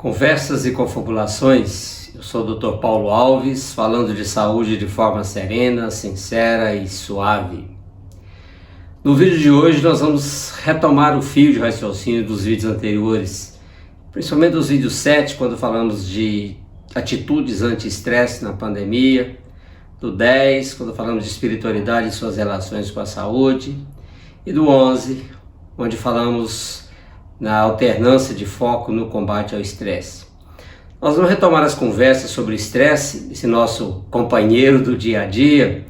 Conversas e confabulações, eu sou o Dr. Paulo Alves, falando de saúde de forma serena, sincera e suave. No vídeo de hoje nós vamos retomar o fio de raciocínio dos vídeos anteriores, principalmente dos vídeos 7, quando falamos de atitudes anti-estresse na pandemia, do 10, quando falamos de espiritualidade e suas relações com a saúde, e do 11, onde falamos na alternância de foco no combate ao estresse. Nós vamos retomar as conversas sobre o estresse, esse nosso companheiro do dia a dia,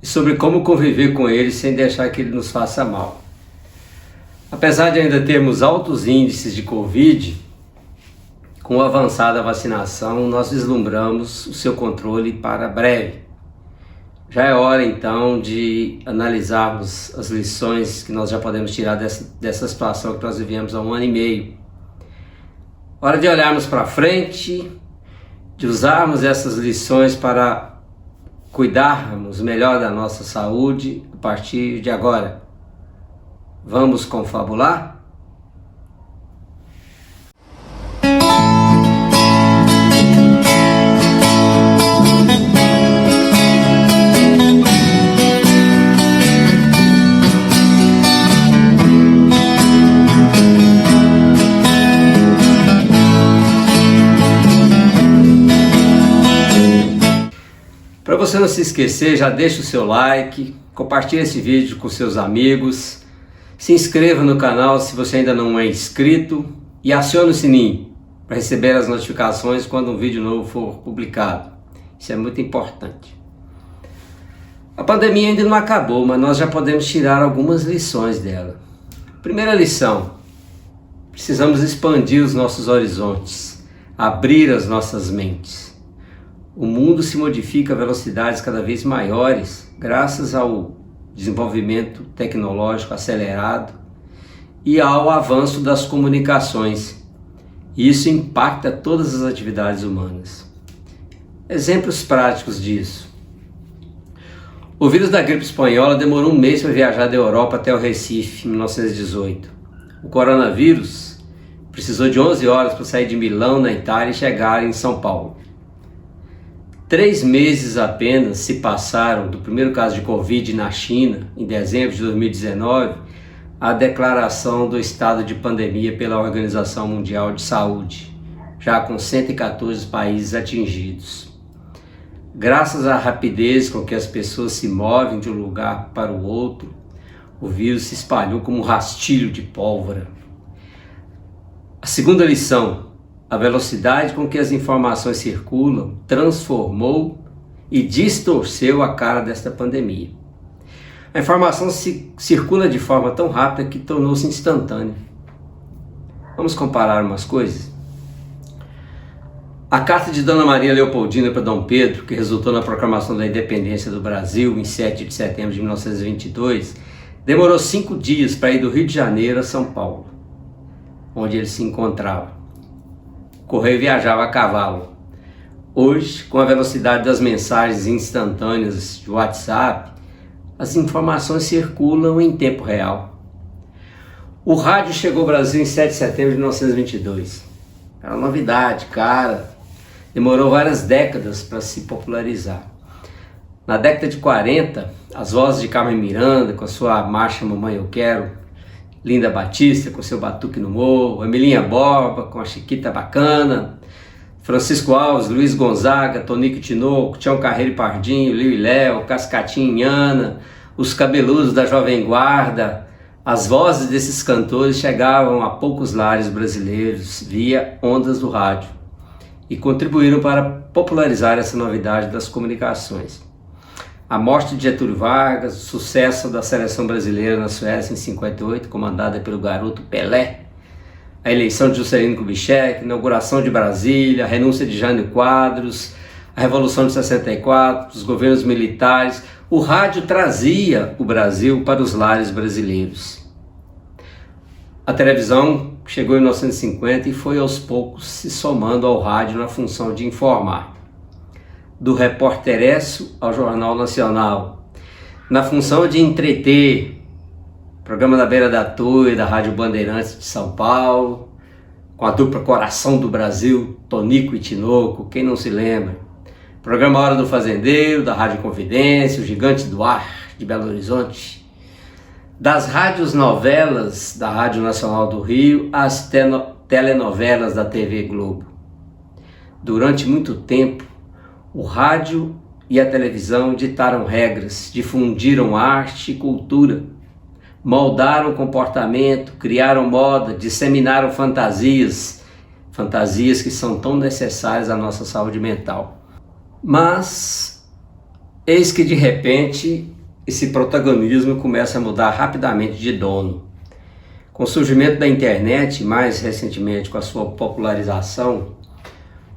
e sobre como conviver com ele sem deixar que ele nos faça mal. Apesar de ainda termos altos índices de Covid, com a avançada vacinação, nós vislumbramos o seu controle para breve. Já é hora então de analisarmos as lições que nós já podemos tirar dessa situação que nós vivemos há 1 ano e meio. Hora de olharmos para frente, de usarmos essas lições para cuidarmos melhor da nossa saúde a partir de agora. Vamos confabular? Para você não se esquecer, já deixa o seu like, compartilhe esse vídeo com seus amigos, se inscreva no canal se você ainda não é inscrito e acione o sininho para receber as notificações quando um vídeo novo for publicado. Isso é muito importante. A pandemia ainda não acabou, mas nós já podemos tirar algumas lições dela. Primeira lição: precisamos expandir os nossos horizontes, abrir as nossas mentes. O mundo se modifica a velocidades cada vez maiores graças ao desenvolvimento tecnológico acelerado e ao avanço das comunicações. Isso impacta todas as atividades humanas. Exemplos práticos disso. O vírus da gripe espanhola demorou 1 mês para viajar da Europa até o Recife, em 1918. O coronavírus precisou de 11 horas para sair de Milão, na Itália, e chegar em São Paulo. 3 meses apenas se passaram do primeiro caso de Covid na China, em dezembro de 2019, à declaração do estado de pandemia pela Organização Mundial de Saúde, já com 114 países atingidos. Graças à rapidez com que as pessoas se movem de um lugar para o outro, o vírus se espalhou como um rastilho de pólvora. A segunda lição: a velocidade com que as informações circulam transformou e distorceu a cara desta pandemia. A informação circula de forma tão rápida que tornou-se instantânea. Vamos comparar umas coisas? A carta de Dona Maria Leopoldina para Dom Pedro, que resultou na proclamação da independência do Brasil em 7 de setembro de 1922, demorou 5 dias para ir do Rio de Janeiro a São Paulo, onde ele se encontrava. O correio viajava a cavalo. Hoje, com a velocidade das mensagens instantâneas de WhatsApp, as informações circulam em tempo real. O rádio chegou ao Brasil em 7 de setembro de 1922. Era uma novidade, cara. Demorou várias décadas para se popularizar. Na década de 40, as vozes de Carmen Miranda, com a sua marcha Mamãe Eu Quero, Linda Batista com seu Batuque no Morro, Emilinha Borba com a Chiquita Bacana, Francisco Alves, Luiz Gonzaga, Tonico Tinoco, Tião Carreiro e Pardinho, Liu e Léo, Cascatinha e Ana, os cabeludos da Jovem Guarda. As vozes desses cantores chegavam a poucos lares brasileiros via ondas do rádio e contribuíram para popularizar essa novidade das comunicações. A morte de Getúlio Vargas, o sucesso da seleção brasileira na Suécia em 58, comandada pelo garoto Pelé, a eleição de Juscelino Kubitschek, a inauguração de Brasília, a renúncia de Jânio Quadros, a Revolução de 64, os governos militares, o rádio trazia o Brasil para os lares brasileiros. A televisão chegou em 1950 e foi aos poucos se somando ao rádio na função de informar. Do Repórteresso ao Jornal Nacional, na função de entreter, programa da Beira da Toia, da Rádio Bandeirantes de São Paulo, com a dupla Coração do Brasil, Tonico e Tinoco, quem não se lembra? Programa Hora do Fazendeiro, da Rádio Confidência, o Gigante do Ar, de Belo Horizonte. Das rádios novelas da Rádio Nacional do Rio às telenovelas da TV Globo. Durante muito tempo, o rádio e a televisão ditaram regras, difundiram arte e cultura, moldaram comportamento, criaram moda, disseminaram fantasias que são tão necessárias à nossa saúde mental. Mas, eis que de repente, esse protagonismo começa a mudar rapidamente de dono. Com o surgimento da internet, mais recentemente com a sua popularização,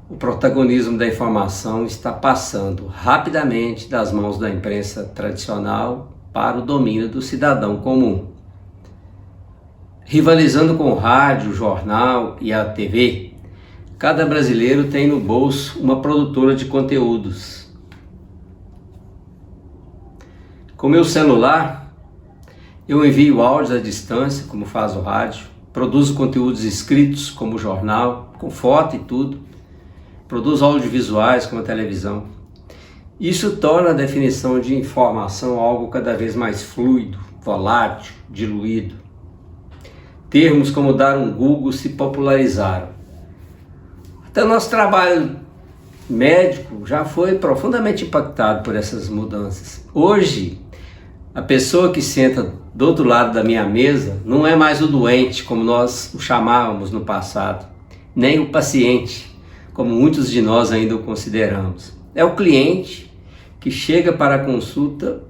o protagonismo da informação está passando rapidamente das mãos da imprensa tradicional para o domínio do cidadão comum. Rivalizando com o rádio, o jornal e a TV, cada brasileiro tem no bolso uma produtora de conteúdos. Com meu celular, eu envio áudios à distância, como faz o rádio, produzo conteúdos escritos, como o jornal, com foto e tudo, produzo audiovisuais, como a televisão. Isso torna a definição de informação algo cada vez mais fluido, volátil, diluído. Termos como dar um Google se popularizaram. Até o nosso trabalho médico já foi profundamente impactado por essas mudanças. Hoje, a pessoa que senta do outro lado da minha mesa não é mais o doente, como nós o chamávamos no passado, nem o paciente, como muitos de nós ainda o consideramos. É o cliente que chega para a consulta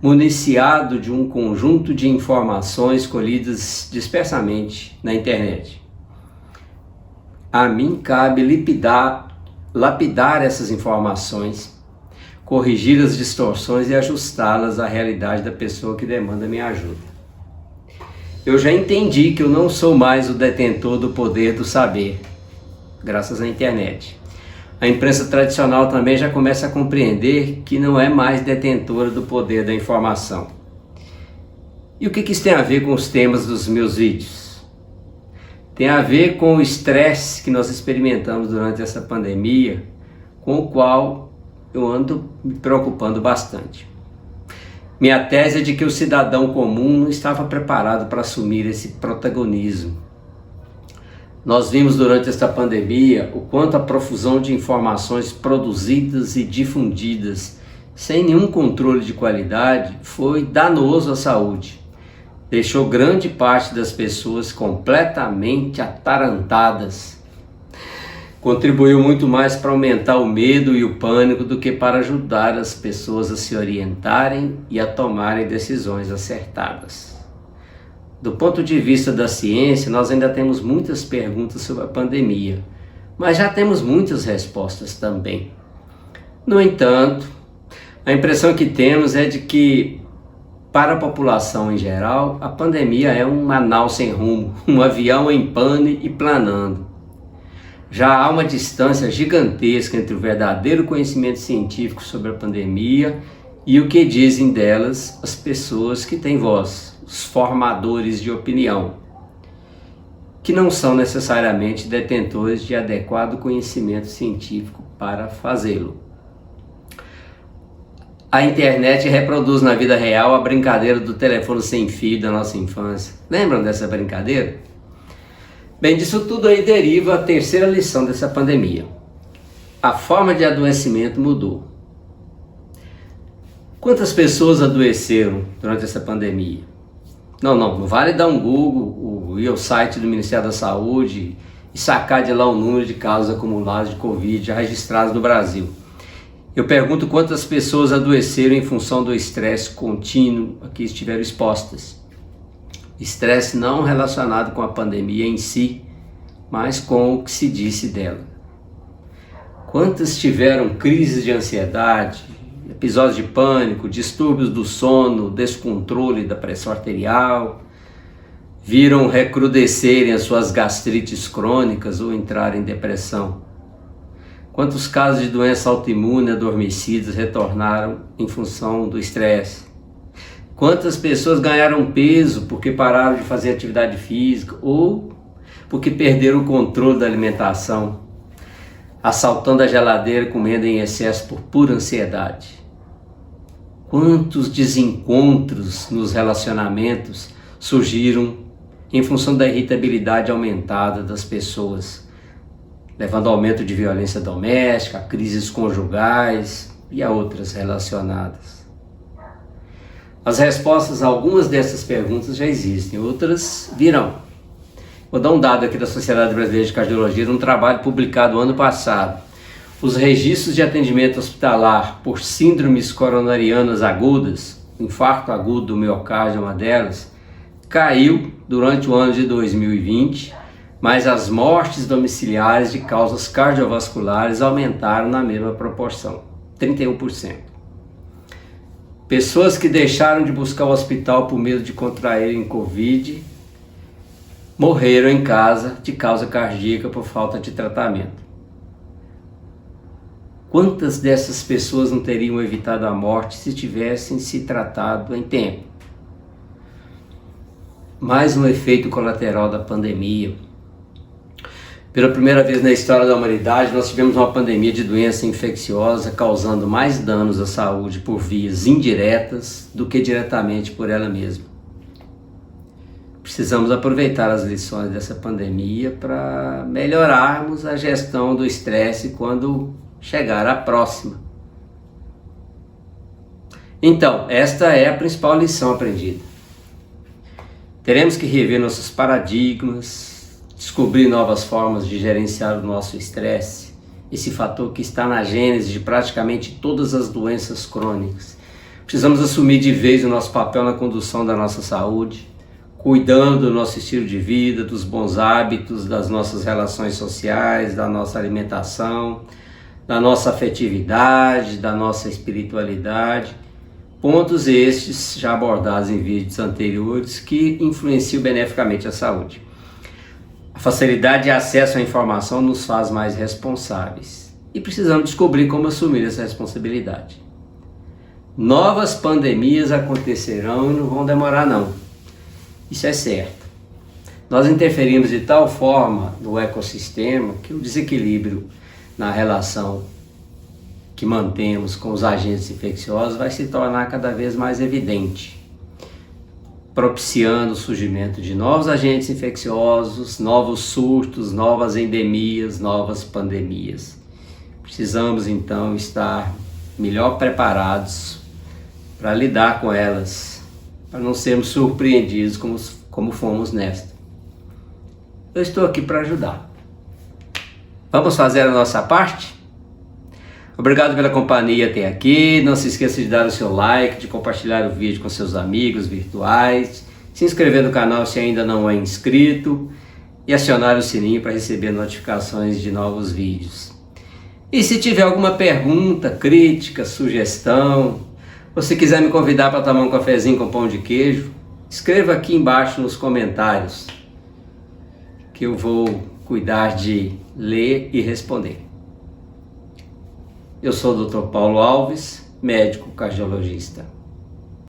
municiado de um conjunto de informações colhidas dispersamente na internet. A mim cabe lapidar essas informações, corrigir as distorções e ajustá-las à realidade da pessoa que demanda minha ajuda. Eu já entendi que eu não sou mais o detentor do poder do saber, graças à internet. A imprensa tradicional também já começa a compreender que não é mais detentora do poder da informação. E o que isso tem a ver com os temas dos meus vídeos? Tem a ver com o estresse que nós experimentamos durante essa pandemia, com o qual eu ando me preocupando bastante. Minha tese é de que o cidadão comum não estava preparado para assumir esse protagonismo. Nós vimos durante esta pandemia o quanto a profusão de informações produzidas e difundidas sem nenhum controle de qualidade foi danoso à saúde. Deixou grande parte das pessoas completamente atarantadas. Contribuiu muito mais para aumentar o medo e o pânico do que para ajudar as pessoas a se orientarem e a tomarem decisões acertadas. Do ponto de vista da ciência, nós ainda temos muitas perguntas sobre a pandemia, mas já temos muitas respostas também. No entanto, a impressão que temos é de que, para a população em geral, a pandemia é uma nau sem rumo, um avião em pane e planando. Já há uma distância gigantesca entre o verdadeiro conhecimento científico sobre a pandemia e o que dizem delas as pessoas que têm voz, os formadores de opinião, que não são necessariamente detentores de adequado conhecimento científico para fazê-lo. A internet reproduz na vida real a brincadeira do telefone sem fio da nossa infância. Lembram dessa brincadeira? Bem, disso tudo aí deriva a terceira lição dessa pandemia. A forma de adoecimento mudou. Quantas pessoas adoeceram durante essa pandemia? Não vale dar um Google, ir ao site do Ministério da Saúde e sacar de lá o número de casos acumulados de Covid já registrados no Brasil. Eu pergunto quantas pessoas adoeceram em função do estresse contínuo a que estiveram expostas. Estresse não relacionado com a pandemia em si, mas com o que se disse dela. Quantas tiveram crises de ansiedade, episódios de pânico, distúrbios do sono, descontrole da pressão arterial, viram recrudescerem as suas gastrites crônicas ou entrar em depressão? Quantos casos de doença autoimune adormecidas retornaram em função do estresse? Quantas pessoas ganharam peso porque pararam de fazer atividade física ou porque perderam o controle da alimentação, assaltando a geladeira, comendo em excesso por pura ansiedade. Quantos desencontros nos relacionamentos surgiram em função da irritabilidade aumentada das pessoas, levando ao aumento de violência doméstica, a crises conjugais e a outras relacionadas. As respostas a algumas dessas perguntas já existem, outras virão. Vou dar um dado aqui da Sociedade Brasileira de Cardiologia, de um trabalho publicado ano passado. Os registros de atendimento hospitalar por síndromes coronarianas agudas, infarto agudo do miocárdio é uma delas, caiu durante o ano de 2020, mas as mortes domiciliares de causas cardiovasculares aumentaram na mesma proporção, 31%. Pessoas que deixaram de buscar o hospital por medo de contraírem Covid morreram em casa de causa cardíaca por falta de tratamento. Quantas dessas pessoas não teriam evitado a morte se tivessem se tratado em tempo? Mais um efeito colateral da pandemia. Pela primeira vez na história da humanidade, nós tivemos uma pandemia de doença infecciosa causando mais danos à saúde por vias indiretas do que diretamente por ela mesma. Precisamos aproveitar as lições dessa pandemia para melhorarmos a gestão do estresse quando chegar a próxima. Então, esta é a principal lição aprendida. Teremos que rever nossos paradigmas, descobrir novas formas de gerenciar o nosso estresse, esse fator que está na gênese de praticamente todas as doenças crônicas. Precisamos assumir de vez o nosso papel na condução da nossa saúde, cuidando do nosso estilo de vida, dos bons hábitos, das nossas relações sociais, da nossa alimentação, da nossa afetividade, da nossa espiritualidade, pontos estes já abordados em vídeos anteriores que influenciam beneficamente a saúde. A facilidade de acesso à informação nos faz mais responsáveis e precisamos descobrir como assumir essa responsabilidade. Novas pandemias acontecerão e não vão demorar não, isso é certo. Nós interferimos de tal forma no ecossistema que o desequilíbrio na relação que mantemos com os agentes infecciosos vai se tornar cada vez mais evidente, propiciando o surgimento de novos agentes infecciosos, novos surtos, novas endemias, novas pandemias. Precisamos então estar melhor preparados para lidar com elas, para não sermos surpreendidos como fomos nesta. Eu estou aqui para ajudar. Vamos fazer a nossa parte? Obrigado pela companhia até aqui. Não se esqueça de dar o seu like, de compartilhar o vídeo com seus amigos virtuais, se inscrever no canal se ainda não é inscrito e acionar o sininho para receber notificações de novos vídeos. E se tiver alguma pergunta, crítica, sugestão, ou se quiser me convidar para tomar um cafezinho com pão de queijo, escreva aqui embaixo nos comentários que eu vou cuidar de ler e responder. Eu sou o Dr. Paulo Alves, médico cardiologista.